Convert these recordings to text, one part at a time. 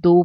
2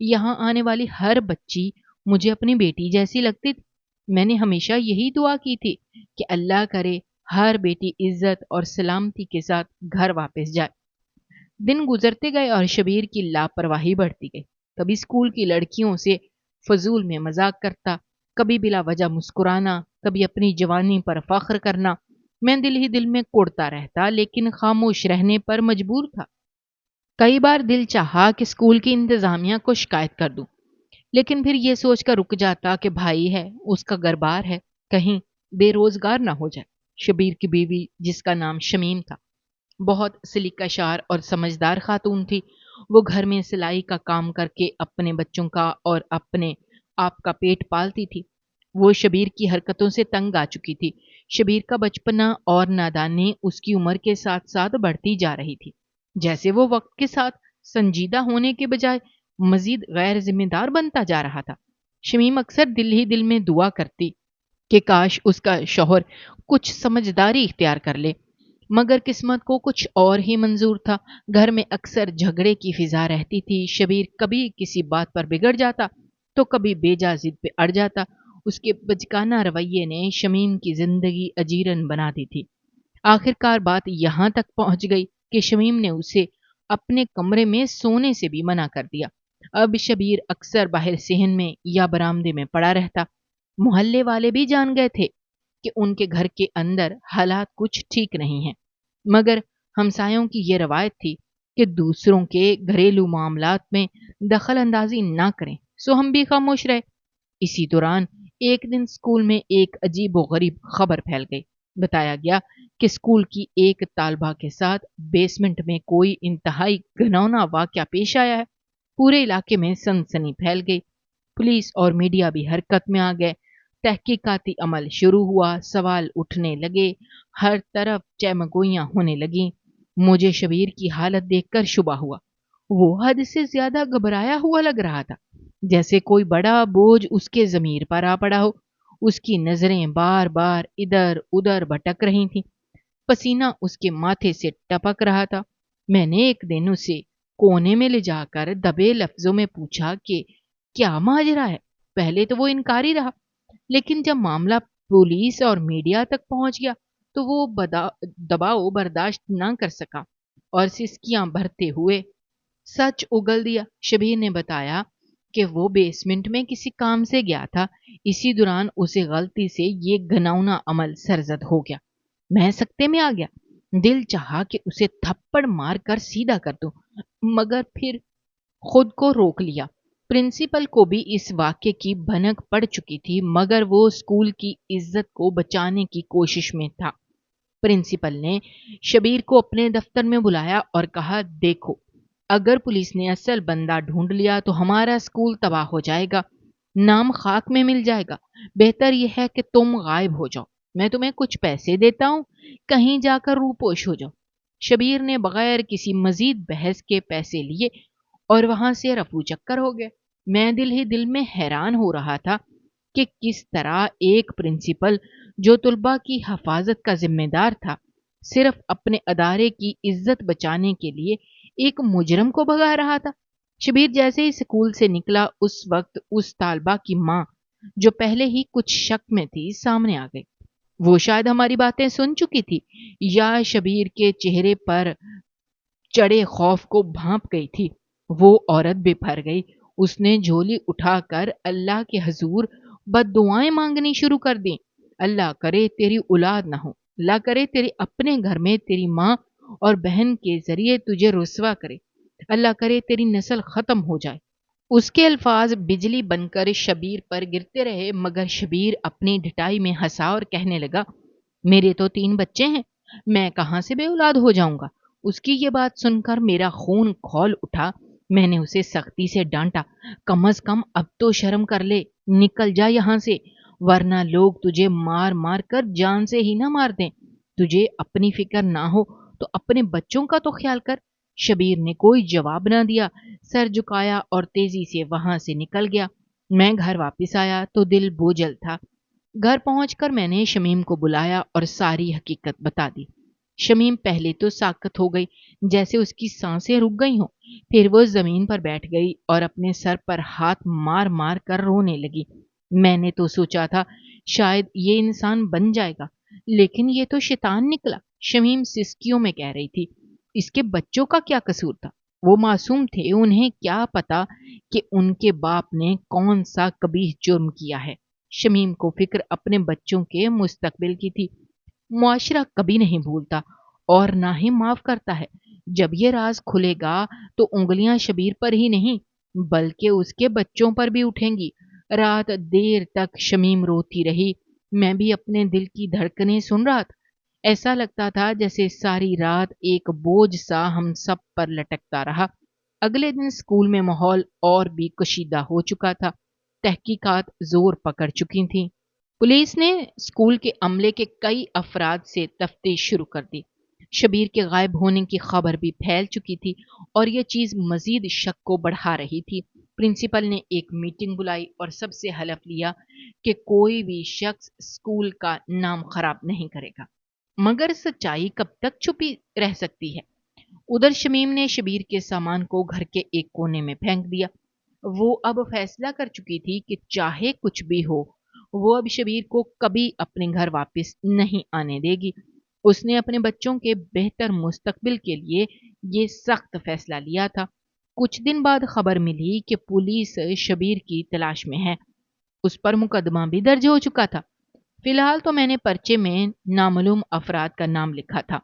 یہاں آنے والی ہر بچی مجھے اپنی بیٹی جیسی لگتی تھی۔ میں نے ہمیشہ یہی دعا کی تھی کہ اللہ کرے ہر بیٹی عزت اور سلامتی کے ساتھ گھر واپس جائے۔ دن گزرتے گئے اور شبیر کی لاپرواہی بڑھتی گئی۔ کبھی اسکول کی لڑکیوں سے فضول میں مذاق کرتا، کبھی بلا وجہ مسکرانا، کبھی اپنی جوانی پر فخر کرنا۔ میں دل ہی دل میں کوڑتا رہتا لیکن خاموش رہنے پر مجبور تھا۔ کئی بار دل چاہا کہ اسکول کی انتظامیہ کو شکایت کر دوں، لیکن پھر یہ سوچ کر رک جاتا کہ بھائی ہے، اس کا گھر بار ہے، کہیں بے روزگار نہ ہو جائے۔ شبیر کی بیوی، جس کا نام شمیم تھا، بہت سلیقہ شار اور سمجھدار خاتون تھی۔ وہ گھر میں سلائی کا کام کر کے اپنے بچوں کا اور اپنے آپ کا پیٹ پالتی تھی۔ وہ شبیر کی حرکتوں سے تنگ آ چکی تھی۔ شبیر کا بچپنا اور نادانی اس کی عمر کے ساتھ ساتھ بڑھتی جا رہی تھی، جیسے وہ وقت کے ساتھ سنجیدہ ہونے کے بجائے مزید غیر ذمہ دار بنتا جا رہا تھا۔ شمیم اکثر دل ہی دل میں دعا کرتی کہ کاش اس کا شوہر کچھ سمجھداری اختیار کر لے، مگر قسمت کو کچھ اور ہی منظور تھا۔ گھر میں اکثر جھگڑے کی فضا رہتی تھی۔ شبیر کبھی کسی بات پر بگڑ جاتا تو کبھی بے جا ضد پہ اڑ جاتا۔ اس کے بچکانہ رویے نے شمیم کی زندگی اجیرن بنا دی تھی۔ آخر کار بات یہاں تک پہنچ گئی کہ شمیم نے اسے اپنے کمرے میں سونے سے بھی منع کر دیا۔ اب شبیر اکثر باہر صحن میں یا برآمدے میں پڑا رہتا۔ محلے والے بھی جان گئے تھے کہ ان کے گھر کے اندر حالات کچھ ٹھیک نہیں ہیں، مگر ہمسایوں کی یہ روایت تھی کہ دوسروں کے گھریلو معاملات میں دخل اندازی نہ کریں، سو ہم بھی خاموش رہے۔ اسی دوران ایک دن اسکول میں ایک عجیب و غریب خبر پھیل گئی۔ بتایا گیا کہ اسکول کی ایک طالبہ کے ساتھ بیسمنٹ میں کوئی انتہائی گھناؤنا واقعہ پیش آیا ہے۔ پورے علاقے میں سنسنی پھیل گئی۔ پولیس اور میڈیا بھی حرکت میں آ گئے۔ تحقیقاتی عمل شروع ہوا، سوال اٹھنے لگے، ہر طرف چہمگوئیاں ہونے لگیں۔ مجھے شبیر کی حالت دیکھ کر شبہ ہوا۔ وہ حد سے زیادہ گھبرایا ہوا لگ رہا تھا، جیسے کوئی بڑا بوجھ اس کے ضمیر پر آ پڑا ہو۔ اس کی نظریں بار بار ادھر ادھر بھٹک رہی تھیں، پسینہ اس کے ماتھے سے ٹپک رہا تھا۔ میں نے ایک دن اسے کونے میں لے جا کر دبے لفظوں میں پوچھا کہ کیا ماجرا ہے۔ پہلے تو وہ انکاری رہا، لیکن جب معاملہ پولیس اور میڈیا تک پہنچ گیا تو وہ دباؤ برداشت نہ کر سکا اور سسکیاں بھرتے ہوئے سچ اگل دیا۔ شبیر نے بتایا کہ وہ بیسمنٹ میں کسی کام سے گیا تھا، اسی دوران اسے غلطی سے یہ گھناؤنا عمل سرزد ہو گیا۔ میں سکتے میں آ گیا، دل چاہا کہ اسے تھپڑ مار کر سیدھا کر دوں، مگر پھر خود کو روک لیا۔ پرنسپل کو بھی اس واقعے کی بھنک پڑ چکی تھی، مگر وہ اسکول کی عزت کو بچانے کی کوشش میں تھا۔ پرنسپل نے شبیر کو اپنے دفتر میں بلایا اور کہا، دیکھو، اگر پولیس نے اصل بندہ ڈھونڈ لیا تو ہمارا اسکول تباہ ہو جائے گا، نام خاک میں مل جائے گا۔ بہتر یہ ہے کہ تم غائب ہو جاؤ، میں تمہیں کچھ پیسے دیتا ہوں، کہیں جا کر روپوش ہو جاؤ۔ شبیر نے بغیر کسی مزید بحث کے پیسے لیے اور وہاں سے رفو چکر ہو گئے۔ میں دل ہی دل میں حیران ہو رہا تھا کہ کس طرح ایک پرنسپل جو طلباء کی حفاظت کا ذمہ دار تھا، صرف اپنے ادارے کی عزت بچانے کے لیے ایک مجرم کو بھگا رہا تھا۔ شبیر جیسے ہی اسکول سے نکلا، اس وقت اس طالبہ کی ماں، جو پہلے ہی کچھ شک میں تھی، سامنے آ گئی۔ وہ شاید ہماری باتیں سن چکی تھی یا شبیر کے چہرے پر چڑھے خوف کو بھانپ گئی تھی۔ وہ عورت بے پھر گئی۔ اس نے جھولی اٹھا کر اللہ کے حضور بد دعائیں مانگنی شروع کر دیں۔ اللہ کرے تیری اولاد نہ ہو، اللہ کرے تیرے اپنے گھر میں تیری ماں اور بہن کے ذریعے تجھے رسوا کرے، اللہ کرے تیری نسل ختم ہو جائے۔ اس کے الفاظ بجلی بن کر شبیر پر گرتے رہے، مگر شبیر اپنی ڈٹائی میں ہنسا اور کہنے لگا، میرے تو 3 بچے ہیں، میں کہاں سے بے اولاد ہو جاؤں گا۔ اس کی یہ بات سن کر میرا خون کھول اٹھا۔ میں نے اسے سختی سے ڈانٹا، کم از کم اب تو شرم کر لے، نکل جا یہاں سے، ورنہ لوگ تجھے مار مار کر جان سے ہی نہ مار دیں۔ تجھے اپنی فکر نہ ہو تو اپنے بچوں کا تو خیال کر۔ شبیر نے کوئی جواب نہ دیا، سر جھکایا اور تیزی سے وہاں سے نکل گیا۔ میں گھر واپس آیا تو دل بوجھل تھا۔ گھر پہنچ کر میں نے شمیم کو بلایا اور ساری حقیقت بتا دی۔ شمیم پہلے تو ساکت ہو گئی، جیسے اس کی سانسیں رک گئی ہوں، پھر وہ زمین پر بیٹھ گئی اور اپنے سر پر ہاتھ مار مار کر رونے لگی۔ میں نے تو سوچا تھا شاید یہ انسان بن جائے گا، لیکن یہ تو شیطان نکلا، شمیم سسکیوں میں کہہ رہی تھی۔ اس کے بچوں کا کیا قصور تھا؟ وہ معصوم تھے، انہیں کیا پتا کہ ان کے باپ نے کون سا قبیح جرم کیا ہے۔ شمیم کو فکر اپنے بچوں کے مستقبل کی تھی۔ معاشرہ کبھی نہیں بھولتا اور نہ ہی معاف کرتا ہے۔ جب یہ راز کھلے گا تو انگلیاں شبیر پر ہی نہیں بلکہ اس کے بچوں پر بھی اٹھیں گی۔ رات دیر تک شمیم روتی رہی، میں بھی اپنے دل کی دھڑکنیں سن رہا تھا۔ ایسا لگتا تھا جیسے ساری رات ایک بوجھ سا ہم سب پر لٹکتا رہا۔ اگلے دن اسکول میں ماحول اور بھی کشیدہ ہو چکا تھا، تحقیقات زور پکڑ چکی تھیں۔ پولیس نے اسکول کے عملے کے کئی افراد سے تفتیش شروع کر دی۔ شبیر کے غائب ہونے کی خبر بھی پھیل چکی تھی اور یہ چیز مزید شک کو بڑھا رہی تھی۔ پرنسپل نے ایک میٹنگ بلائی اور سب سے حلف لیا کہ کوئی بھی شخص اسکول کا نام خراب نہیں کرے گا، مگر سچائی کب تک چھپی رہ سکتی ہے؟ ادھر شمیم نے شبیر کے سامان کو گھر کے ایک کونے میں پھینک دیا۔ وہ اب فیصلہ کر چکی تھی کہ چاہے کچھ بھی ہو، وہ اب شبیر کو کبھی اپنے گھر واپس نہیں آنے دے گی۔ اس نے اپنے بچوں کے بہتر مستقبل کے لیے یہ سخت فیصلہ لیا تھا۔ کچھ دن بعد خبر ملی کہ پولیس شبیر کی تلاش میں ہے۔ اس پر مقدمہ بھی درج ہو چکا تھا۔ فی الحال تو میں نے پرچے میں نامعلوم افراد کا نام لکھا تھا،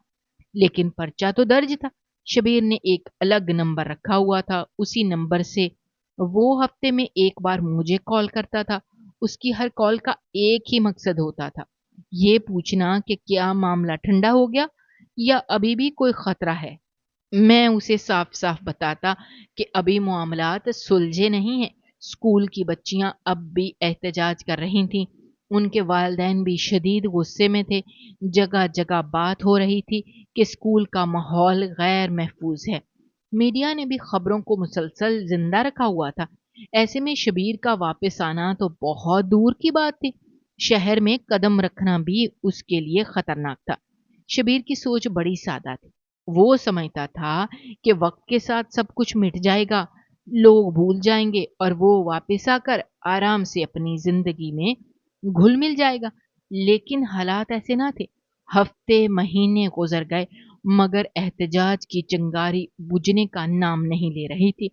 لیکن پرچہ تو درج تھا۔ شبیر نے ایک الگ نمبر رکھا ہوا تھا، اسی نمبر سے وہ ہفتے میں ایک بار مجھے کال کرتا تھا۔ اس کی ہر کال کا ایک ہی مقصد ہوتا تھا، یہ پوچھنا کہ کیا معاملہ ٹھنڈا ہو گیا یا ابھی بھی کوئی خطرہ ہے۔ میں اسے صاف صاف بتاتا کہ ابھی معاملات سلجھے نہیں ہیں۔ اسکول کی بچیاں اب بھی احتجاج کر رہی تھیں، ان کے والدین بھی شدید غصے میں تھے۔ جگہ جگہ بات ہو رہی تھی کہ اسکول کا ماحول غیر محفوظ ہے۔ میڈیا نے بھی خبروں کو مسلسل زندہ رکھا ہوا تھا۔ ایسے میں شبیر کا واپس آنا تو بہت دور کی بات تھی، شہر میں قدم رکھنا بھی اس کے لیے خطرناک تھا۔ شبیر کی سوچ بڑی سادہ تھی، وہ سمجھتا تھا کہ وقت کے ساتھ سب کچھ مٹ جائے گا، لوگ بھول جائیں گے اور وہ واپس آ کر آرام سے اپنی زندگی میں گھل مل جائے گا۔ لیکن حالات ایسے نہ تھے۔ ہفتے مہینے گزر گئے مگر احتجاج کی چنگاری بجھنے کا نام نہیں لے رہی تھی۔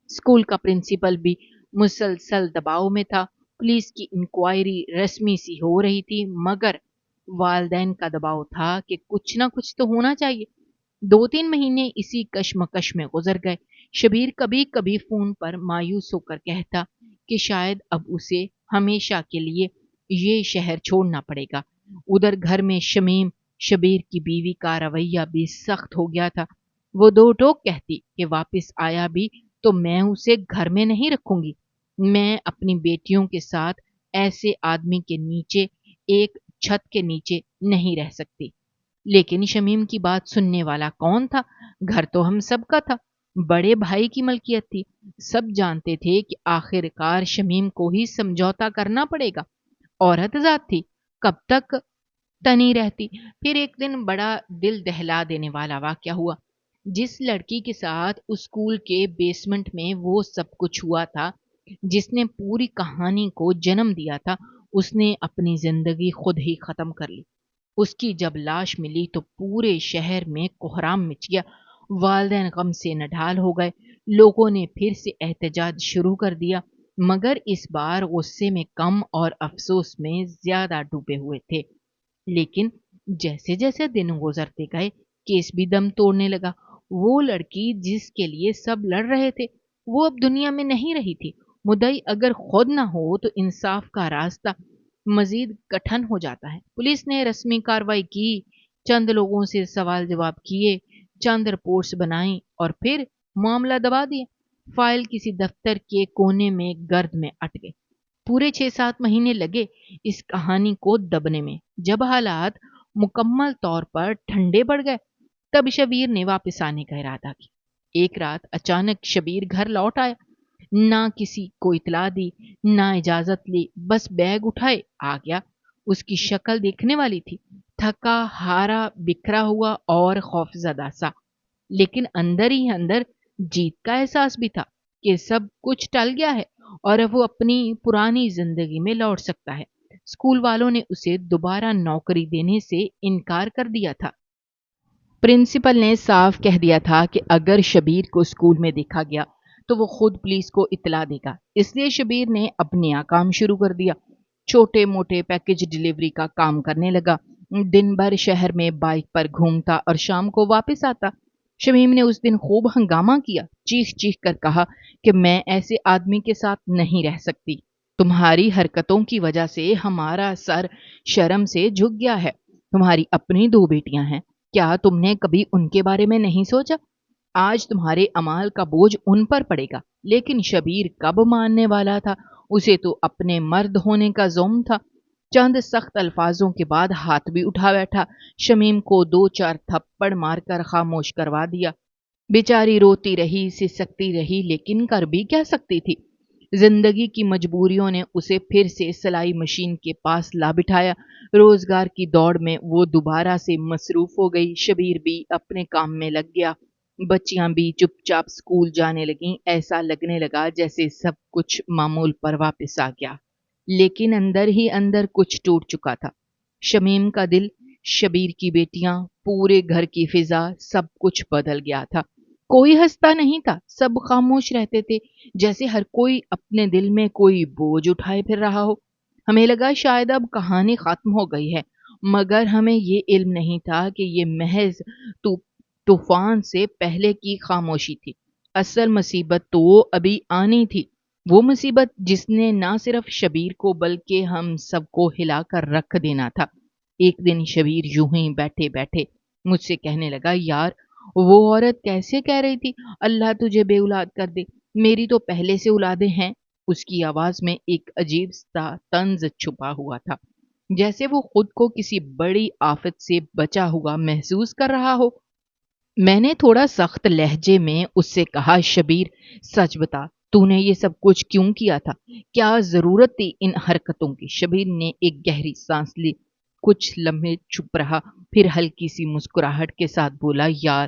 اسکول کا پرنسپل بھی مسلسل دباؤ میں تھا۔ پولیس کی انکوائری رسمی سی ہو رہی تھی مگر والدین کا دباؤ تھا کہ کچھ نہ کچھ تو ہونا چاہیے۔ 2-3 مہینے اسی کشمکش میں گزر گئے۔ شبیر کبھی کبھی فون پر مایوس ہو کر کہتا کہ شاید اب اسے ہمیشہ کے لیے یہ شہر چھوڑنا پڑے گا۔ ادھر گھر میں شمیم، شبیر کی بیوی کا رویہ بھی سخت ہو گیا تھا۔ وہ دو ٹوک کہتی کہ واپس آیا بھی تو میں اسے گھر میں نہیں رکھوں گی، میں اپنی بیٹیوں کے ساتھ ایسے آدمی کے نیچے ایک چھت کے نیچے نہیں رہ سکتی۔ لیکن شمیم کی بات سننے والا کون تھا؟ گھر تو ہم سب کا تھا، بڑے بھائی کی ملکیت تھی۔ سب جانتے تھے کہ آخر کار شمیم کو ہی سمجھوتا کرنا پڑے گا۔ عورت ذات تھی، کب تک تنی رہتی؟ پھر ایک دن بڑا دل دہلا دینے والا واقعہ ہوا۔ جس لڑکی کے ساتھ اسکول کے بیسمنٹ میں وہ سب کچھ ہوا تھا، جس نے پوری کہانی کو جنم دیا تھا، اس نے اپنی زندگی خود ہی ختم کر لی۔ اس کی جب لاش ملی تو پورے شہر میں کوہرام مچ گیا۔ والدین غم سے نڈھال ہو گئے، لوگوں نے پھر سے احتجاج شروع کر دیا مگر اس بار غصے میں کم اور افسوس میں زیادہ ڈوبے ہوئے تھے۔ لیکن جیسے جیسے دن گزرتے گئے کیس بھی دم توڑنے لگا۔ وہ لڑکی جس کے لیے سب لڑ رہے تھے وہ اب دنیا میں نہیں رہی تھی۔ مدعی اگر خود نہ ہو تو انصاف کا راستہ مزید کٹھن ہو جاتا ہے۔ پولیس نے رسمی کارروائی کی، چند لوگوں سے سوال جواب کیے، چند رپورٹس بنائیں اور پھر معاملہ دبا دیا۔ فائل کسی دفتر کے کونے میں گرد میں اٹ گئی۔ پورے 6-7 مہینے لگے اس کہانی کو دبنے میں۔ جب حالات مکمل طور پر ٹھنڈے پڑ گئے تب شبیر نے واپس آنے کا ارادہ کیا۔ ایک رات اچانک شبیر گھر لوٹ آیا، نہ کسی کو اطلاع دی، نہ اجازت لی، بس بیگ اٹھائے آ گیا۔ اس کی شکل دیکھنے والی تھی، تھکا ہارا بکھرا ہوا اور خوف زدہ سا، لیکن اندر ہی اندر جیت کا احساس بھی تھا کہ سب کچھ ٹل گیا ہے اور اب وہ اپنی پرانی زندگی میں لوٹ سکتا ہے۔ اسکول والوں نے اسے دوبارہ نوکری دینے سے انکار کر دیا تھا۔ پرنسپل نے صاف کہہ دیا تھا کہ اگر شبیر کو اسکول میں دیکھا گیا تو وہ خود پولیس کو اطلاع دے گا۔ اس لیے شبیر نے اب نیا کام شروع کر دیا، چھوٹے موٹے پیکج ڈلیوری کا کام کرنے لگا۔ دن بھر شہر میں بائک پر گھومتا اور شام کو واپس آتا۔ شمیم نے اس دن خوب ہنگامہ کیا، چیخ چیخ کر کہا کہ میں ایسے آدمی کے ساتھ نہیں رہ سکتی۔ تمہاری حرکتوں کی وجہ سے ہمارا سر شرم سے جھک گیا ہے۔ تمہاری اپنی دو بیٹیاں ہیں، کیا تم نے کبھی ان کے بارے میں نہیں سوچا؟ آج تمہارے اعمال کا بوجھ ان پر پڑے گا۔ لیکن شبیر کب ماننے والا تھا؟ اسے تو اپنے مرد ہونے کا زوم تھا۔ چند سخت الفاظوں کے بعد ہاتھ بھی اٹھا بیٹھا، شمیم کو دو چار تھپڑ مار کر خاموش کروا دیا۔ بیچاری روتی رہی، سسکتی رہی، لیکن کر بھی کیا سکتی تھی؟ زندگی کی مجبوریوں نے اسے پھر سے سلائی مشین کے پاس لا بٹھایا۔ روزگار کی دوڑ میں وہ دوبارہ سے مصروف ہو گئی۔ شبیر بھی اپنے کام میں لگ گیا، بچیاں بھی چپ چاپ اسکول جانے لگیں۔ ایسا لگنے لگا جیسے سب کچھ معمول پر واپس آ گیا، لیکن اندر ہی اندر کچھ ٹوٹ چکا تھا۔ شمیم کا دل، شبیر کی بیٹیاں، پورے گھر کی فضا، سب کچھ بدل گیا تھا۔ کوئی ہنستا نہیں تھا، سب خاموش رہتے تھے، جیسے ہر کوئی اپنے دل میں کوئی بوجھ اٹھائے پھر رہا ہو۔ ہمیں لگا شاید اب کہانی ختم ہو گئی ہے، مگر ہمیں یہ علم نہیں تھا کہ یہ محض تو طوفان سے پہلے کی خاموشی تھی۔ اصل مصیبت تو ابھی آنی تھی، وہ مصیبت جس نے نہ صرف شبیر کو بلکہ ہم سب کو ہلا کر رکھ دینا تھا۔ ایک دن شبیر یوں ہی بیٹھے بیٹھے مجھ سے کہنے لگا، یار وہ عورت کیسے کہہ رہی تھی اللہ تجھے بے اولاد کر دے، میری تو پہلے سے اولادیں ہیں۔ اس کی آواز میں ایک عجیب سا طنز چھپا ہوا تھا، جیسے وہ خود کو کسی بڑی آفت سے بچا ہوا محسوس کر رہا ہو۔ میں نے تھوڑا سخت لہجے میں اس سے کہا، شبیر سچ بتا، تو نے یہ سب کچھ کیوں کیا تھا؟ کیا ضرورت تھی ان حرکتوں کی؟ شبیر نے ایک گہری سانس لی، کچھ لمحے چپ رہا، پھر ہلکی سی مسکراہٹ کے ساتھ بولا، یار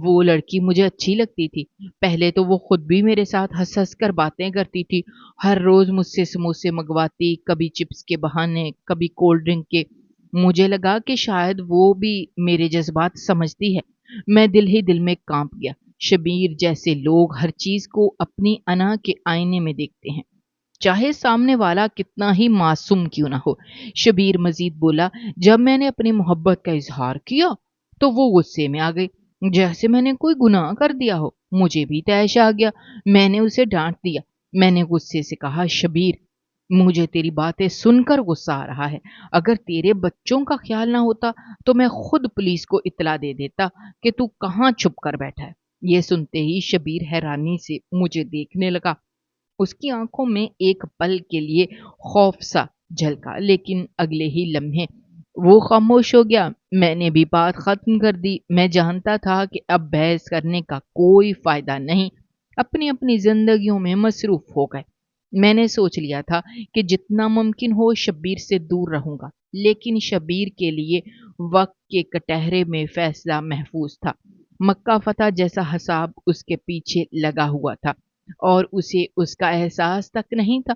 وہ لڑکی مجھے اچھی لگتی تھی۔ پہلے تو وہ خود بھی میرے ساتھ ہنس ہنس کر باتیں کرتی تھی، ہر روز مجھ سے سموسے منگواتی، کبھی چپس کے بہانے، کبھی کولڈ ڈرنک کے۔ مجھے لگا کہ شاید وہ بھی میرے جذبات سمجھتی ہے۔ میں دل ہی دل میں کانپ گیا۔ شبیر جیسے لوگ ہر چیز کو اپنی انا کے آئینے میں دیکھتے ہیں، چاہے سامنے والا کتنا ہی معصوم کیوں نہ ہو۔ شبیر مزید بولا، جب میں نے اپنی محبت کا اظہار کیا تو وہ غصے میں آ گئی، جیسے میں نے کوئی گناہ کر دیا ہو۔ مجھے بھی طیش آ گیا، میں نے اسے ڈانٹ دیا۔ میں نے غصے سے کہا، شبیر مجھے تیری باتیں سن کر غصہ آ رہا ہے، اگر تیرے بچوں کا خیال نہ ہوتا تو میں خود پولیس کو اطلاع دے دیتا کہ تو کہاں چھپ کر بیٹھا ہے۔ یہ سنتے ہی شبیر حیرانی سے مجھے دیکھنے لگا۔ اس کی آنکھوں میں ایک پل کے لیے خوف سا جھلکا، لیکن اگلے ہی لمحے وہ خاموش ہو گیا۔ میں نے بھی بات ختم کر دی، میں جانتا تھا کہ اب بحث کرنے کا کوئی فائدہ نہیں، اپنی اپنی زندگیوں میں مصروف ہو گئے۔ میں نے سوچ لیا تھا کہ جتنا ممکن ہو شبیر سے دور رہوں گا، لیکن شبیر کے لیے وقت کے کٹہرے میں فیصلہ محفوظ تھا۔ مکہ فتح جیسا حساب اس کے پیچھے لگا ہوا تھا اور اسے اس کا احساس تک نہیں تھا۔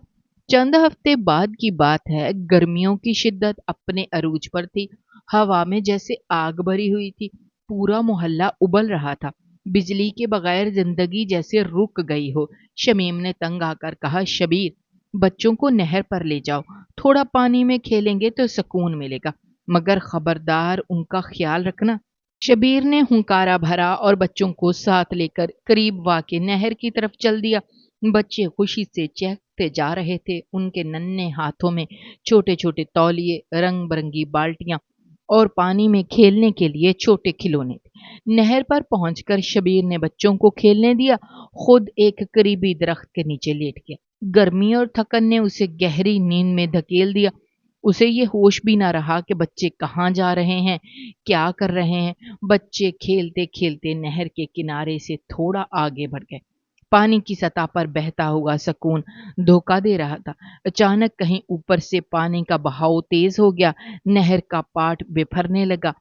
چند ہفتے بعد کی بات ہے، گرمیوں کی شدت اپنے عروج پر تھی، ہوا میں جیسے آگ بھری ہوئی تھی، پورا محلہ ابل رہا تھا، بجلی کے بغیر زندگی جیسے رک گئی ہو۔ شمیم نے تنگ آ کر کہا، شبیر بچوں کو نہر پر لے جاؤ، تھوڑا پانی میں کھیلیں گے تو سکون ملے گا، مگر خبردار ان کا خیال رکھنا۔ شبیر نے ہنکارا بھرا اور بچوں کو ساتھ لے کر قریب واقع نہر کی طرف چل دیا۔ بچے خوشی سے چہکتے جا رہے تھے، ان کے ننھے ہاتھوں میں چھوٹے چھوٹے تولیے، رنگ برنگی بالٹیاں اور پانی میں کھیلنے کے لیے چھوٹے کھلونے تھے۔ نہر پر پہنچ کر شبیر نے بچوں کو کھیلنے دیا، خود ایک قریبی درخت کے نیچے لیٹ گیا۔ گرمی اور تھکن نے اسے گہری نیند میں دھکیل دیا۔ اسے یہ ہوش بھی نہ رہا کہ بچے کہاں جا رہے ہیں، کیا کر رہے ہیں۔ بچے کھیلتے کھیلتے نہر کے کنارے سے تھوڑا آگے بڑھ گئے، پانی کی سطح پر بہتا ہوا سکون دھوکہ دے رہا تھا۔ اچانک کہیں اوپر سے پانی کا بہاؤ تیز ہو گیا، نہر کا پاٹ بپھرنے لگا،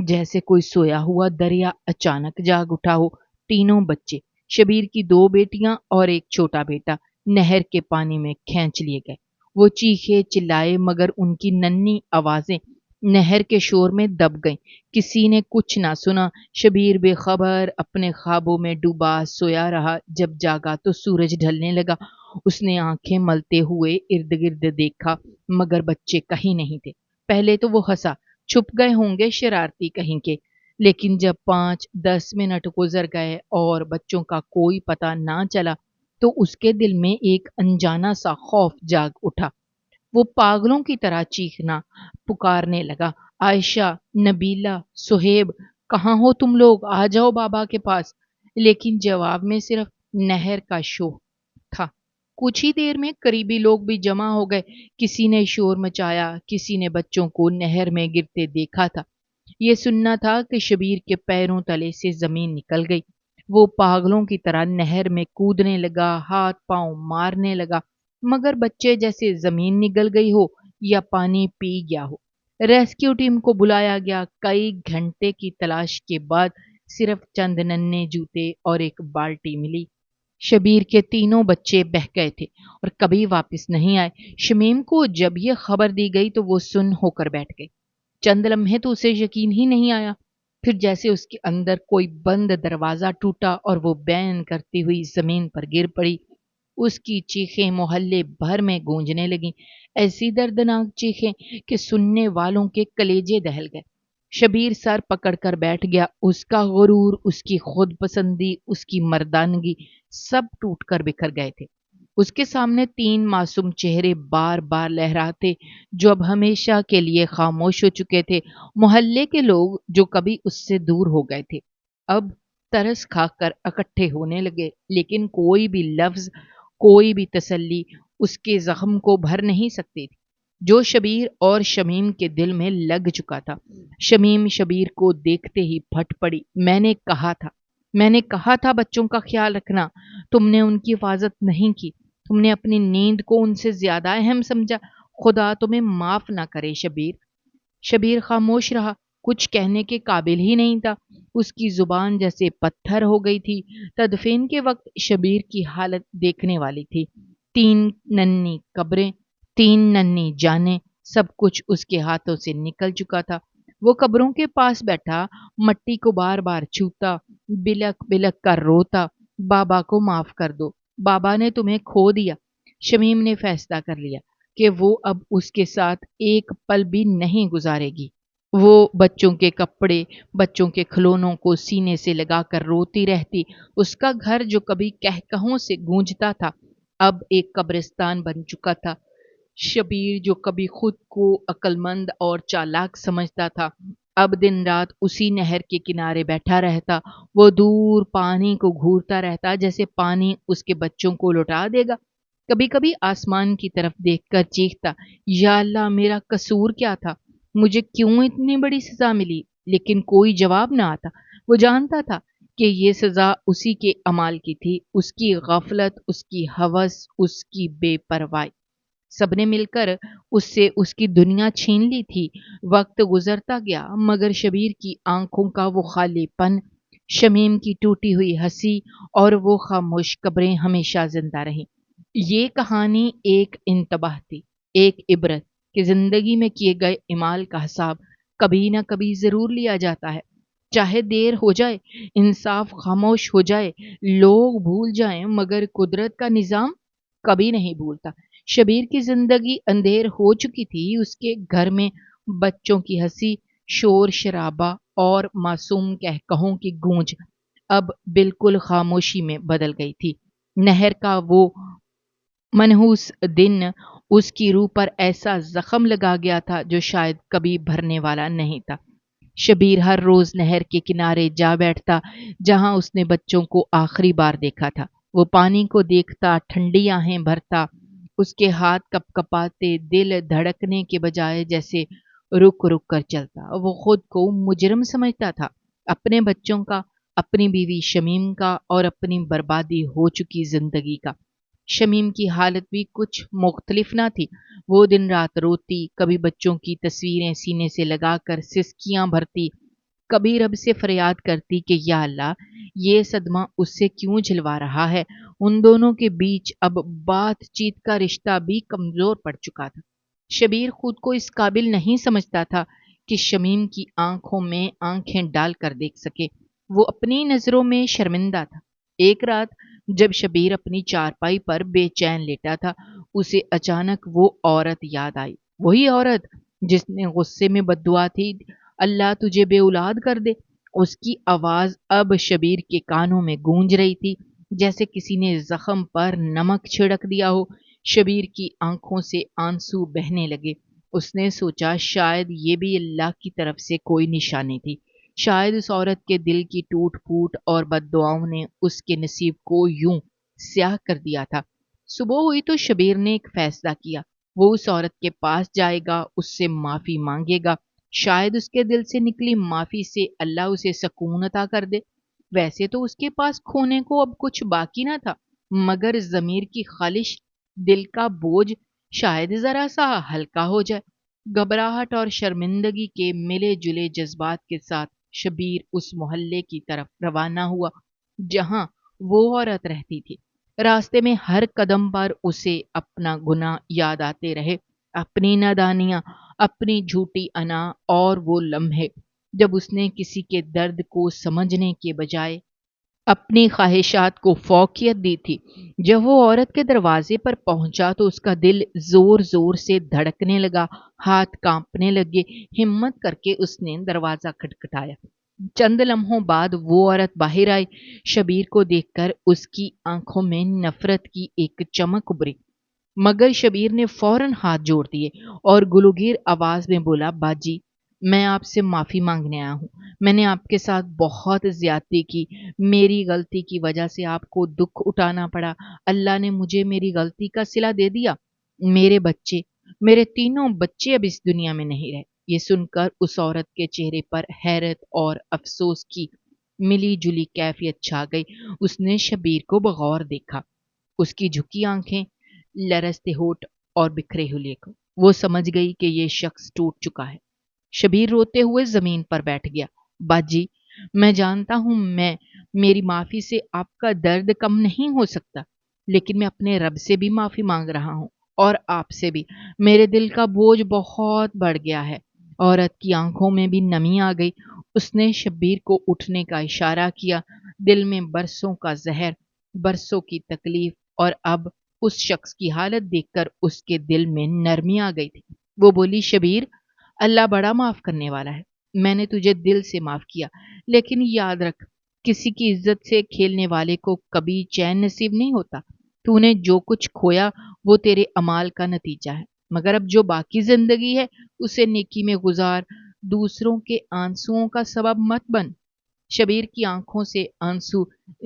جیسے کوئی سویا ہوا دریا اچانک جاگ اٹھا ہو۔ تینوں بچے، شبیر کی 2 بیٹیاں اور ایک چھوٹا بیٹا، نہر کے پانی میں کھینچ لیے گئے۔ وہ چیخے چلائے مگر ان کی ننھی آوازیں نہر کے شور میں دب گئیں۔ کسی نے کچھ نہ سنا۔ شبیر بے خبر اپنے خوابوں میں ڈوبا سویا رہا۔ جب جاگا تو سورج ڈھلنے لگا۔ اس نے آنکھیں ملتے ہوئے ارد گرد دیکھا مگر بچے کہیں نہیں تھے۔ پہلے تو وہ ہنسا، چھپ گئے ہوں گے شرارتی کہیں کے، لیکن جب 5-10 منٹ گزر گئے اور بچوں کا کوئی پتہ نہ چلا تو اس کے دل میں ایک انجانا سا خوف جاگ اٹھا۔ وہ پاگلوں کی طرح چیخنا پکارنے لگا، عائشہ، نبیلہ، سہیب، کہاں ہو تم لوگ؟ آ جاؤ بابا کے پاس۔ لیکن جواب میں صرف نہر کا شور تھا۔ کچھ ہی دیر میں قریبی لوگ بھی جمع ہو گئے۔ کسی نے شور مچایا، کسی نے بچوں کو نہر میں گرتے دیکھا تھا۔ یہ سننا تھا کہ شبیر کے پیروں تلے سے زمین نکل گئی۔ وہ پاگلوں کی طرح نہر میں کودنے لگا، ہاتھ پاؤں مارنے لگا، مگر بچے جیسے زمین نگل گئی ہو یا پانی پی گیا ہو۔ ریسکیو ٹیم کو بلایا گیا۔ کئی گھنٹے کی تلاش کے بعد صرف چند ننھے جوتے اور ایک بالٹی ملی۔ شبیر کے تینوں بچے بہہ گئے تھے اور کبھی واپس نہیں آئے۔ شمیم کو جب یہ خبر دی گئی تو وہ سن ہو کر بیٹھ گئی۔ چند لمحے تو اسے یقین ہی نہیں آیا، پھر جیسے اس کے اندر کوئی بند دروازہ ٹوٹا اور وہ بین کرتی ہوئی زمین پر گر پڑی۔ اس کی چیخیں محلے بھر میں گونجنے لگیں، ایسی دردناک چیخیں کہ سننے والوں کے کلیجے دہل گئے۔ شبیر سر پکڑ کر بیٹھ گیا۔ اس کا غرور، اس کی خود پسندی، اس کی مردانگی سب ٹوٹ کر بکھر گئے تھے۔ اس کے سامنے 3 معصوم چہرے بار بار لہراتے جو اب ہمیشہ کے لیے خاموش ہو چکے تھے۔ محلے کے لوگ جو کبھی اس سے دور ہو گئے تھے اب ترس کھا کر اکٹھے ہونے لگے، لیکن کوئی بھی لفظ، کوئی بھی تسلی اس کے زخم کو بھر نہیں سکتی تھی جو شبیر اور شمیم کے دل میں لگ چکا تھا۔ شمیم شبیر کو دیکھتے ہی پھٹ پڑی۔ میں نے کہا تھا بچوں کا خیال رکھنا، تم نے ان کی حفاظت نہیں کی، تم نے اپنی نیند کو ان سے زیادہ اہم سمجھا، خدا تمہیں معاف نہ کرے شبیر۔ شبیر خاموش رہا، کچھ کہنے کے قابل ہی نہیں تھا۔ اس کی زبان جیسے پتھر ہو گئی تھی۔ تدفین کے وقت شبیر کی حالت دیکھنے والی تھی۔ 3 ننھی قبریں، 3 ننھی جانیں، سب کچھ اس کے ہاتھوں سے نکل چکا تھا۔ وہ قبروں کے پاس بیٹھا، مٹی کو بار بار چھوتا، بلک بلک کر روتا، بابا کو معاف کر دو، بابا نے تمہیں کھو دیا۔ شمیم نے فیصلہ کر لیا کہ وہ اب اس کے ساتھ ایک پل بھی نہیں گزارے گی۔ وہ بچوں کے کپڑے، بچوں کے کھلونوں کو سینے سے لگا کر روتی رہتی۔ اس کا گھر جو کبھی کہکہوں سے گونجتا تھا اب ایک قبرستان بن چکا تھا۔ شبیر جو کبھی خود کو عقل مند اور چالاک سمجھتا تھا اب دن رات اسی نہر کے کنارے بیٹھا رہتا۔ وہ دور پانی کو گھورتا رہتا جیسے پانی اس کے بچوں کو لوٹا دے گا۔ کبھی کبھی آسمان کی طرف دیکھ کر چیختا، یا اللہ میرا قصور کیا تھا، مجھے کیوں اتنی بڑی سزا ملی؟ لیکن کوئی جواب نہ آتا۔ وہ جانتا تھا کہ یہ سزا اسی کے اعمال کی تھی، اس کی غفلت، اس کی ہوس، اس کی بے پرواہی۔ سب نے مل کر اس سے اس کی دنیا چھین لی تھی۔ وقت گزرتا گیا مگر شبیر کی آنکھوں کا وہ خالی پن، شمیم کی ٹوٹی ہوئی ہنسی اور وہ خاموش قبریں ہمیشہ زندہ رہیں۔ یہ کہانی ایک انتباہ تھی، ایک عبرت کہ زندگی میں کیے گئے اعمال کا حساب کبھی نہ کبھی ضرور لیا جاتا ہے، چاہے دیر ہو جائے، انصاف خاموش ہو جائے، لوگ بھول جائیں، مگر قدرت کا نظام کبھی نہیں بھولتا۔ شبیر کی زندگی اندھیر ہو چکی تھی۔ اس کے گھر میں بچوں کی ہنسی، شور شرابہ اور معصوم کہکہوں کی گونج اب بالکل خاموشی میں بدل گئی تھی۔ نہر کا وہ منحوس دن اس کی روح پر ایسا زخم لگا گیا تھا جو شاید کبھی بھرنے والا نہیں تھا۔ شبیر ہر روز نہر کے کنارے جا بیٹھتا جہاں اس نے بچوں کو آخری بار دیکھا تھا۔ وہ پانی کو دیکھتا، ٹھنڈی آہیں بھرتا، اس کے ہاتھ کپ کپاتے، دل دھڑکنے کے بجائے جیسے رک رک کر چلتا۔ وہ خود کو مجرم سمجھتا تھا، اپنے بچوں کا، اپنی بیوی شمیم کا اور اپنی بربادی ہو چکی زندگی کا۔ شمیم کی حالت بھی کچھ مختلف نہ تھی۔ وہ دن رات روتی، کبھی بچوں کی تصویریں سینے سے لگا کر سسکیاں بھرتی، کبھی رب سے فریاد کرتی کہ یا اللہ، یہ صدمہ اس سے کیوں جھلوا رہا ہے۔ ان دونوں کے بیچ اب بات چیت کا رشتہ بھی کمزور پڑ چکا تھا۔ شبیر خود کو اس قابل نہیں سمجھتا تھا کہ شمیم کی آنکھوں میں آنکھیں ڈال کر دیکھ سکے۔ وہ اپنی نظروں میں شرمندہ تھا۔ ایک رات جب شبیر اپنی چارپائی پر بے چین لیٹا تھا، اسے اچانک وہ عورت یاد آئی، وہی عورت جس نے غصے میں بددعا تھی، اللہ تجھے بے اولاد کر دے۔ اس کی آواز اب شبیر کے کانوں میں گونج رہی تھی، جیسے کسی نے زخم پر نمک چھڑک دیا ہو۔ شبیر کی آنکھوں سے آنسو بہنے لگے۔ اس نے سوچا شاید یہ بھی اللہ کی طرف سے کوئی نشانی تھی، شاید اس عورت کے دل کی ٹوٹ پھوٹ اور بد دعاؤں نے اس کے نصیب کو یوں سیاہ کر دیا تھا۔ صبح ہوئی تو شبیر نے ایک فیصلہ کیا، وہ اس عورت کے پاس جائے گا، اس سے معافی مانگے گا، شاید اس کے دل سے نکلی معافی سے اللہ اسے سکون عطا کر دے۔ ویسے تو اس کے پاس کھونے کو اب کچھ باقی نہ تھا، مگر ضمیر کی خالش، دل کا بوجھ شاید ذرا سا ہلکا ہو جائے۔ گھبراہٹ اور شرمندگی کے ملے جلے جذبات کے ساتھ شبیر اس محلے کی طرف روانہ ہوا جہاں وہ عورت رہتی تھی۔ راستے میں ہر قدم پر اسے اپنا گناہ یاد آتے رہے، اپنی نادانیاں، اپنی جھوٹی انا، اور وہ لمحے جب اس نے کسی کے درد کو سمجھنے کے بجائے اپنی خواہشات کو فوقیت دی تھی۔ جب وہ عورت کے دروازے پر پہنچا تو اس کا دل زور زور سے دھڑکنے لگا، ہاتھ کانپنے لگے۔ ہمت کر کے اس نے دروازہ کھٹکھٹایا۔ چند لمحوں بعد وہ عورت باہر آئی۔ شبیر کو دیکھ کر اس کی آنکھوں میں نفرت کی ایک چمک ابھری، مگر شبیر نے فوراً ہاتھ جوڑ دیے اور گلوگیر آواز میں بولا، باجی، میں آپ سے معافی مانگنے آیا ہوں۔ میں نے آپ کے ساتھ بہت زیادتی کی، میری غلطی کی وجہ سے آپ کو دکھ اٹھانا پڑا۔ اللہ نے مجھے میری غلطی کا صلہ دے دیا۔ میرے تینوں بچے اب اس دنیا میں نہیں رہے۔ یہ سن کر اس عورت کے چہرے پر حیرت اور افسوس کی ملی جلی کیفیت چھا گئی۔ اس نے شبیر کو بغور دیکھا، اس کی جھکی آنکھیں، لرزتے ہونٹ اور بکھرے ہوئے کو۔ وہ سمجھ گئی کہ یہ شخص ٹوٹ چکا ہے۔ شبیر روتے ہوئے زمین پر بیٹھ گیا۔ باجی، میں جانتا ہوں میری معافی سے آپ کا درد کم نہیں ہو سکتا، لیکن میں اپنے رب سے بھی معافی مانگ رہا ہوں اور آپ سے بھی۔ میرے دل کا بوجھ بہت بڑھ گیا ہے۔ عورت کی آنکھوں میں بھی نمی آ گئی۔ اس نے شبیر کو اٹھنے کا اشارہ کیا۔ دل میں برسوں کا زہر، برسوں کی تکلیف، اور اب اس شخص کی حالت دیکھ کر اس کے دل میں نرمی آ گئی تھی۔ وہ بولی، شبیر، اللہ بڑا معاف کرنے والا ہے، میں نے تجھے دل سے معاف کیا، لیکن یاد رکھ، کسی کی عزت سے کھیلنے والے کو کبھی چین نصیب نہیں ہوتا۔ تو نے جو کچھ کھویا وہ تیرے اعمال کا نتیجہ ہے، مگر اب جو باقی زندگی ہے اسے نیکی میں گزار، دوسروں کے آنسوؤں کا سبب مت بن۔ شبیر کی آنکھوں سے آنسو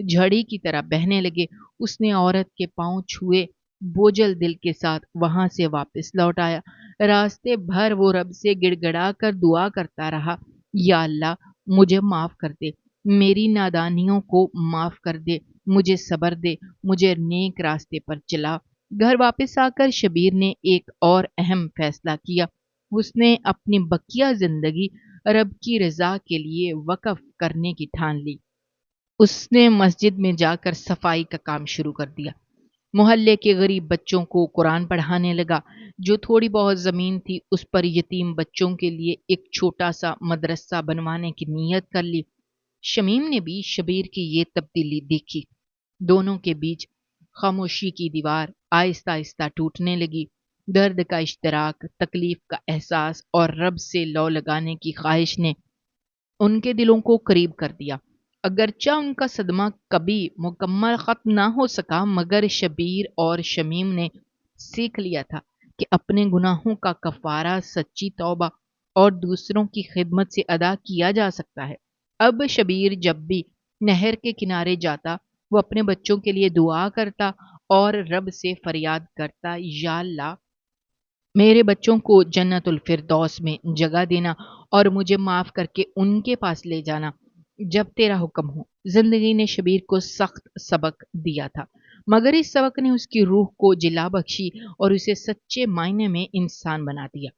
جھڑی کی طرح بہنے لگے۔ اس نے عورت کے پاؤں چھوئے، بوجھل دل کے ساتھ وہاں سے واپس لوٹ آیا۔ راستے بھر وہ رب سے گڑ گڑا کر دعا کرتا رہا، یا اللہ، مجھے معاف کر دے، میری نادانیوں کو معاف کر دے، مجھے صبر دے، مجھے نیک راستے پر چلا۔ گھر واپس آ کر شبیر نے ایک اور اہم فیصلہ کیا۔ اس نے اپنی بقیہ زندگی رب کی رضا کے لیے وقف کرنے کی ٹھان لی۔ اس نے مسجد میں جا کر صفائی کا کام شروع کر دیا۔ محلے کے غریب بچوں کو قرآن پڑھانے لگا۔ جو تھوڑی بہت زمین تھی اس پر یتیم بچوں کے لیے ایک چھوٹا سا مدرسہ بنوانے کی نیت کر لی۔ شمیم نے بھی شبیر کی یہ تبدیلی دیکھی۔ دونوں کے بیچ خاموشی کی دیوار آہستہ آہستہ ٹوٹنے لگی۔ درد کا اشتراک، تکلیف کا احساس اور رب سے لو لگانے کی خواہش نے ان کے دلوں کو قریب کر دیا۔ اگرچہ ان کا صدمہ کبھی مکمل ختم نہ ہو سکا، مگر شبیر اور شمیم نے سیکھ لیا تھا کہ اپنے گناہوں کا کفارہ سچی توبہ اور دوسروں کی خدمت سے ادا کیا جا سکتا ہے۔ اب شبیر جب بھی نہر کے کنارے جاتا، وہ اپنے بچوں کے لیے دعا کرتا اور رب سے فریاد کرتا، یا اللہ، میرے بچوں کو جنت الفردوس میں جگہ دینا اور مجھے معاف کر کے ان کے پاس لے جانا۔ جب تیرا حکم ہو۔ زندگی نے شبیر کو سخت سبق دیا تھا، مگر اس سبق نے اس کی روح کو جلا بخشی اور اسے سچے معنی میں انسان بنا دیا۔